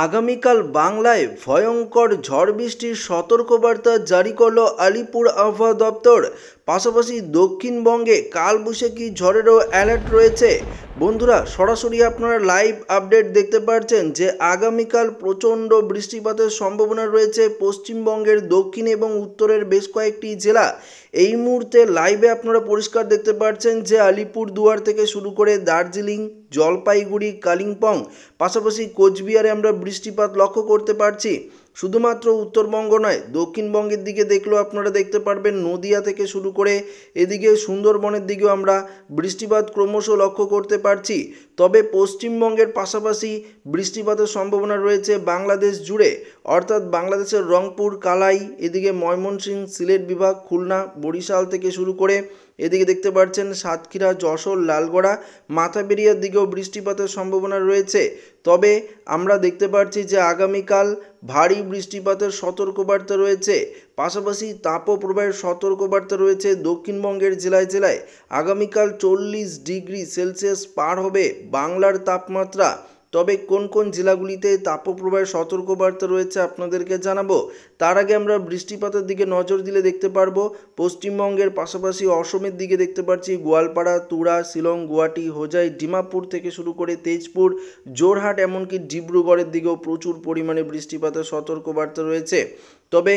আগামীকাল বাংলায় ভয়ঙ্কর ঝড় বৃষ্টির সতর্কবার্তা জারি করল আলিপুর আবহাওয়া দপ্তর। পাশাপাশি দক্ষিণবঙ্গে কালবৈশাখী ঝড়েরও অ্যালার্ট রয়েছে। বন্ধুরা, সরাসরি আপনারা লাইভ আপডেট দেখতে পাচ্ছেন যে আগামীকাল প্রচণ্ড বৃষ্টিপাতের সম্ভাবনা রয়েছে পশ্চিমবঙ্গের দক্ষিণ এবং উত্তরের বেশ কয়েকটি জেলা। এই মুহূর্তে লাইভে আপনারা পরিষ্কার দেখতে পাচ্ছেন যে আলিপুরদুয়ার থেকে শুরু করে দার্জিলিং, জলপাইগুড়ি, কালিম্পং, পাশাপাশি কোচবিহারে আমরা বৃষ্টিপাত লক্ষ্য করতে পারছি। শুধুমাত্র উত্তরবঙ্গ নয়, দক্ষিণবঙ্গের দিকে দেখলেও আপনারা দেখতে পারবেন নদিয়া থেকে শুরু করে এদিকে সুন্দরবনের দিকেও আমরা বৃষ্টিপাত ক্রমশ লক্ষ্য করতে পারছি। তবে পশ্চিমবঙ্গের পাশাপাশি বৃষ্টিপাতের সম্ভাবনা রয়েছে বাংলাদেশ জুড়ে, অর্থাৎ বাংলাদেশের রংপুর, কালাই, এদিকে ময়মনসিংহ, সিলেট বিভাগ, খুলনা, বরিশাল থেকে শুরু করে এদিকে দেখতে পাচ্ছেন সাতক্ষীরা, যশোর, লালগড়া, মাথাবেরিয়ার দিকেও বৃষ্টিপাতের সম্ভাবনা রয়েছে। তবে আমরা দেখতে পাচ্ছি যে আগামীকাল ভারী বৃষ্টিপাতের সতর্কবার্তা রয়েছে, পাশাপাশি তাপপ্রবাহের সতর্কবার্তা রয়েছে দক্ষিণবঙ্গের জেলায় জেলায়। আগামীকাল 40 ডিগ্রি সেলসিয়াস পার হবে বাংলার তাপমাত্রা। তবে কোন কোন জেলাগুলিতে তাপপ্রবাহের সতর্কবার্তা রয়েছে আপনাদেরকে জানাবো। তার আগে আমরা বৃষ্টিপাতের দিকে নজর দিলে দেখতে পারবো পশ্চিমবঙ্গের পাশাপাশি অসমের দিকে দেখতে পাচ্ছি গোয়ালপাড়া, তুরা, শিলং, গুয়াহাটি, হোজাই, ডিমাপুর থেকে শুরু করে তেজপুর, জোরহাট, এমনকি ডিব্রুগড়ের দিকেও প্রচুর পরিমাণে বৃষ্টিপাতের সতর্কবার্তা রয়েছে। তবে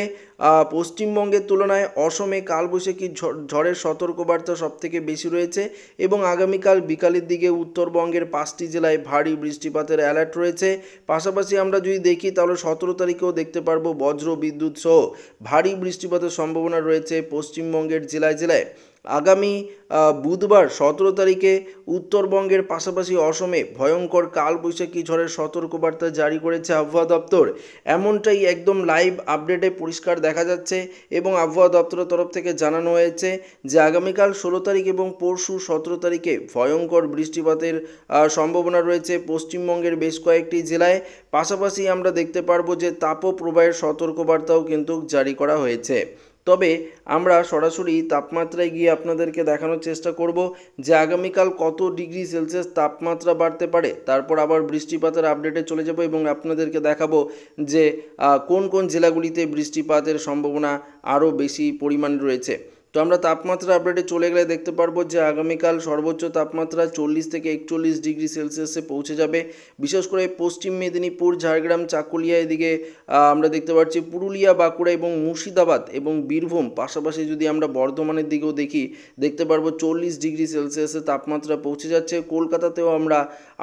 পশ্চিমবঙ্গের তুলনায় অসমে কালবৈশাখী ঝড়ের সতর্কবার্তা সবথেকে বেশি রয়েছে এবং আগামীকাল বিকালের দিকে উত্তরবঙ্গের 5টি জেলায় ভারী বৃষ্টিপাতের অ্যালার্ট রয়েছে। পাশাপাশি আমরা যদি দেখি তাহলে 17 তারিখেও দেখতে পারবো বজ্র বিদ্যুৎ সহ ভারী বৃষ্টিপাতের সম্ভাবনা রয়েছে পশ্চিমবঙ্গের জেলায় জেলায়। আগামী বুধবার 17 তারিখে উত্তরবঙ্গের পাশাপাশি অসমে ভয়ঙ্কর কালবৈশাখী ঝড়ের সতর্কবার্তা জারি করেছে আবহাওয়া দপ্তর। এমনটাই একদম লাইভ আপডেটে পরিষ্কার দেখা যাচ্ছে এবং আবহাওয়া দপ্তরের তরফ থেকে জানানো হয়েছে যে আগামীকাল 16 তারিখ এবং পরশু 17 তারিখে ভয়ঙ্কর বৃষ্টিপাতের সম্ভাবনা রয়েছে পশ্চিমবঙ্গের বেশ কয়েকটি জেলায়। পাশাপাশি আমরা দেখতে পারবো যে তাপপ্রবাহের সতর্কবার্তাও কিন্তু জারি করা হয়েছে। তবে আমরা সরাসরি তাপমাত্রায় গিয়ে আপনাদেরকে দেখানোর চেষ্টা করব যে আগামীকাল কত ডিগ্রি সেলসিয়াস তাপমাত্রা বাড়তে পারে। তারপর আবার বৃষ্টিপাতের আপডেটে চলে যাব এবং আপনাদেরকে দেখাবো যে কোন কোন জেলাগুলিতে বৃষ্টিপাতের সম্ভাবনা আরও বেশি পরিমাণ রয়েছে। তো আমরা তাপমাত্রা আপডেটে চলে গেলে দেখতে পারবো যে আগামীকাল সর্বোচ্চ তাপমাত্রা 40 থেকে 41 ডিগ্রি সেলসিয়াসে পৌঁছে যাবে। বিশেষ করে পশ্চিম মেদিনীপুর, ঝাড়গ্রাম, চাকুলিয়া, এদিকে আমরা দেখতে পাচ্ছি পুরুলিয়া, বাঁকুড়া এবং মুর্শিদাবাদ এবং বীরভূম, পাশাপাশি যদি আমরা বর্ধমানের দিকেও দেখি দেখতে পারবো 40 ডিগ্রি সেলসিয়াসে তাপমাত্রা পৌঁছে যাচ্ছে। কলকাতাতেও আমরা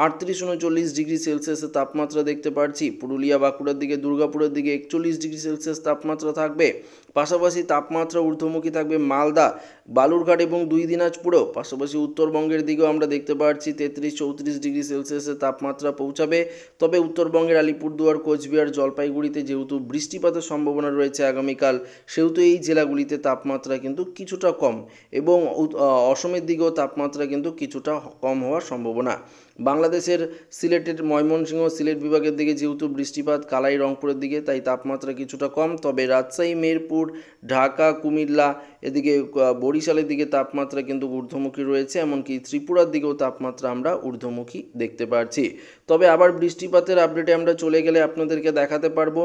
38-39 ডিগ্রি সেলসিয়াসে তাপমাত্রা দেখতে পাচ্ছি। পুরুলিয়া, বাঁকুড়ার দিকে, দুর্গাপুরের দিকে 41 ডিগ্রি সেলসিয়াস তাপমাত্রা থাকবে। পাশাপাশি তাপমাত্রা ঊর্ধ্বমুখী থাকবে মালদা, বালুরঘাট এবং 2 দিনাজপুরেও। পাশাপাশি উত্তরবঙ্গের দিকেও আমরা দেখতে পাচ্ছি 33-34 ডিগ্রি সেলসিয়াসের তাপমাত্রা পৌঁছাবে। তবে উত্তরবঙ্গের আলিপুরদুয়ার, কোচবিহার, জলপাইগুড়িতে যেহেতু বৃষ্টিপাতের সম্ভাবনা রয়েছে আগামীকাল, সেহেতু এই জেলাগুলিতে তাপমাত্রা কিন্তু কিছুটা কম এবং অসমের দিকেও তাপমাত্রা কিন্তু কিছুটা কম হওয়ার সম্ভাবনা। বাংলাদেশের সিলেটের ময়মনসিংহ, সিলেট বিভাগের দিকে যেহেতু বৃষ্টিপাত, কালাই, রংপুরের দিকে, তাই তাপমাত্রা কিছুটা কম। তবে রাজশাহী, মেহেরপুর, ঢাকা, কুমিল্লা, এদিকে বরিশালের দিকে তাপমাত্রা কিন্তু ঊর্ধ্বমুখী রয়েছে, এমনকি ত্রিপুরার দিকেও তাপমাত্রা আমরা ঊর্ধ্বমুখী দেখতে পাচ্ছি। তবে আবার বৃষ্টিপাতের আপডেটে আমরা চলে গেলে আপনাদেরকে দেখাতে পারবো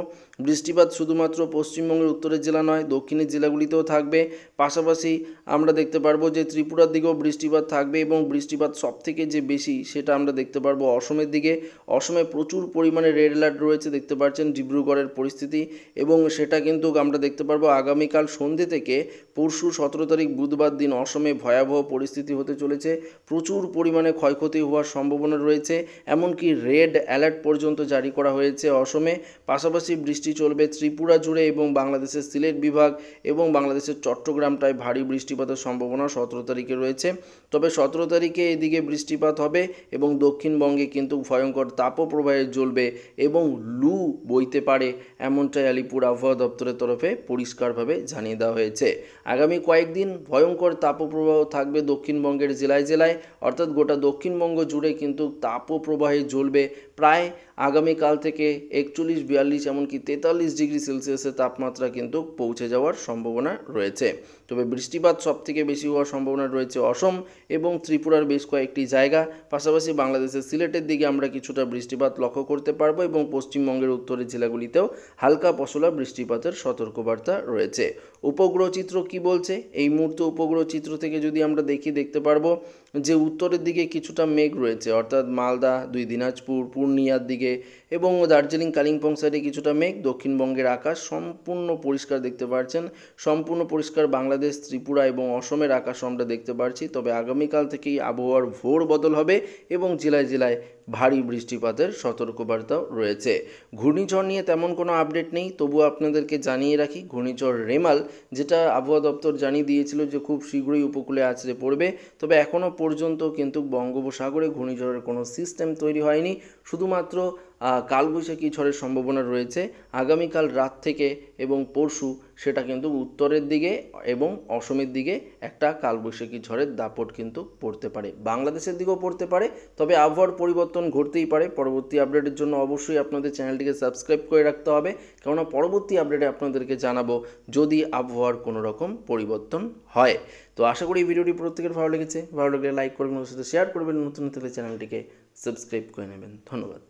বৃষ্টিপাত শুধুমাত্র পশ্চিমবঙ্গের উত্তরের জেলা নয়, দক্ষিণের জেলাগুলিতেও থাকবে। পাশাপাশি আমরা দেখতে পারবো যে ত্রিপুরার দিকেও বৃষ্টিপাত থাকবে এবং বৃষ্টিপাত সবথেকে যে বেশি সেটা আমরা দেখতে পারবো অসমের দিকে। অসমে প্রচুর পরিমাণে রেড অ্যালার্ট রয়েছে, দেখতে পাচ্ছেন ডিব্রুগড়ের পরিস্থিতি, এবং সেটা কিন্তু আমরা দেখতে পারবো আগামীকাল সন্ধ্যে থেকে পরশু 17 তারিখ বুধবার দিন অসমে ভয়াবহ পরিস্থিতি হতে চলেছে। প্রচুর পরিমাণে ক্ষয়ক্ষতি হওয়ার সম্ভাবনা রয়েছে, এমনকি রেড অ্যালার্ট পর্যন্ত জারি করা হয়েছে অসমে। পাশাপাশি বৃষ্টি চলবে ত্রিপুরা জুড়ে এবং বাংলাদেশের সিলেট বিভাগ এবং বাংলাদেশের চট্টগ্রামটায় ভারী বৃষ্টিপাতের সম্ভাবনা 17 তারিখে রয়েছে। তবে 17 তারিখে এদিকে বৃষ্টিপাত হবে এবং দক্ষিণবঙ্গে কিন্তু ভয়ঙ্কর তাপপ্রবাহে জ্বলবে এবং লু বইতে পারে, এমনটাই আলিপুর আবহাওয়া দপ্তরের তরফে পরিষ্কারভাবে জানিয়ে দেওয়া হয়েছে। আগামী কয়েকদিন ভয়ঙ্কর তাপপ্রবাহ থাকবে দক্ষিণবঙ্গের জেলায় জেলায়, অর্থাৎ গোটা দক্ষিণবঙ্গ জুড়ে কিন্তু তাপপ্রবাহে জ্বলবে প্রায় আগামীকাল থেকে 41-42 এমনকি 43 ডিগ্রি সেলসিয়াসের তাপমাত্রা কিন্তু পৌঁছে যাওয়ার সম্ভাবনা রয়েছে। তবে বৃষ্টিপাত সবথেকে বেশি হওয়ার সম্ভাবনা রয়েছে অসম এবং ত্রিপুরার বেশ কয়েকটি জায়গা, পাশাপাশি বাংলাদেশের সিলেটের দিকে আমরা কিছুটা বৃষ্টিপাত লক্ষ্য করতে পারবো এবং পশ্চিমবঙ্গের উত্তরের জেলাগুলিতেও হালকা পশলা বৃষ্টিপাতের সতর্কবার্তা রয়েছে। উপগ্রহ চিত্র কি বলছে? এই মুহূর্তে উপগ্রহ চিত্র থেকে যদি আমরা দেখতে পারবো যে উত্তরের দিকে কিছুটা মেঘ রয়েছে, অর্থাৎ মালদা, দিনাজপুর, পূর্ণিয়ার দিকে এবং দার্জিলিং কালিম্পং সাইডে কিছুটা মেঘ। দক্ষিণবঙ্গের আকাশ সম্পূর্ণ পরিষ্কার দেখতে পাচ্ছেন, সম্পূর্ণ পরিষ্কার বাংলাদেশ, ত্রিপুরা এবং অসমের আকাশ আমরা দেখতে পাচ্ছি। তবে আগামীকাল থেকেই আবহাওয়ার ভোর বদল হবে এবং জেলায় জেলায় ভারী বৃষ্টিপাতের সতর্কবার্তাও রয়েছে। ঘূর্ণিঝড় নিয়ে তেমন কোনো আপডেট নেই, তবুও আপনাদেরকে জানিয়ে রাখি ঘূর্ণিঝড় রেমাল, যেটা আবহাওয়া দপ্তর জানিয়ে দিয়েছিল যে খুব শীঘ্রই উপকূলে আছড়ে পড়বে, তবে এখনও পর্যন্ত কিন্তু বঙ্গোপসাগরে ঘূর্ণিঝড়ের কোনো সিস্টেম তৈরি হয়নি। শুধুমাত্র কালবৈশাখী ঝড়ের সম্ভাবনা রয়েছে আগামীকাল রাত থেকে এবং পরশু, সেটা কিন্তু উত্তরের দিকে এবং অসমের দিকে একটা কালবৈশাখী ঝড়ের দাপট কিন্তু পড়তে পারে, বাংলাদেশের দিকেও পড়তে পারে। তবে আবহাওয়ার পরিবর্তন ঘটতেই পারে। পরবর্তী আপডেটের জন্য অবশ্যই আপনাদের চ্যানেলটিকে সাবস্ক্রাইব করে রাখতে হবে, কেননা পরবর্তী আপডেটে আপনাদেরকে জানাবো যদি আবহাওয়ার কোনো রকম পরিবর্তন হয়। তো আশা করি এই ভিডিওটি প্রত্যেকের ভালো লেগেছে। ভালো লাগলে লাইক করবেন, ওর সাথে শেয়ার করবেন, নতুন হলে চ্যানেলটিকে সাবস্ক্রাইব করে নেবেন। ধন্যবাদ।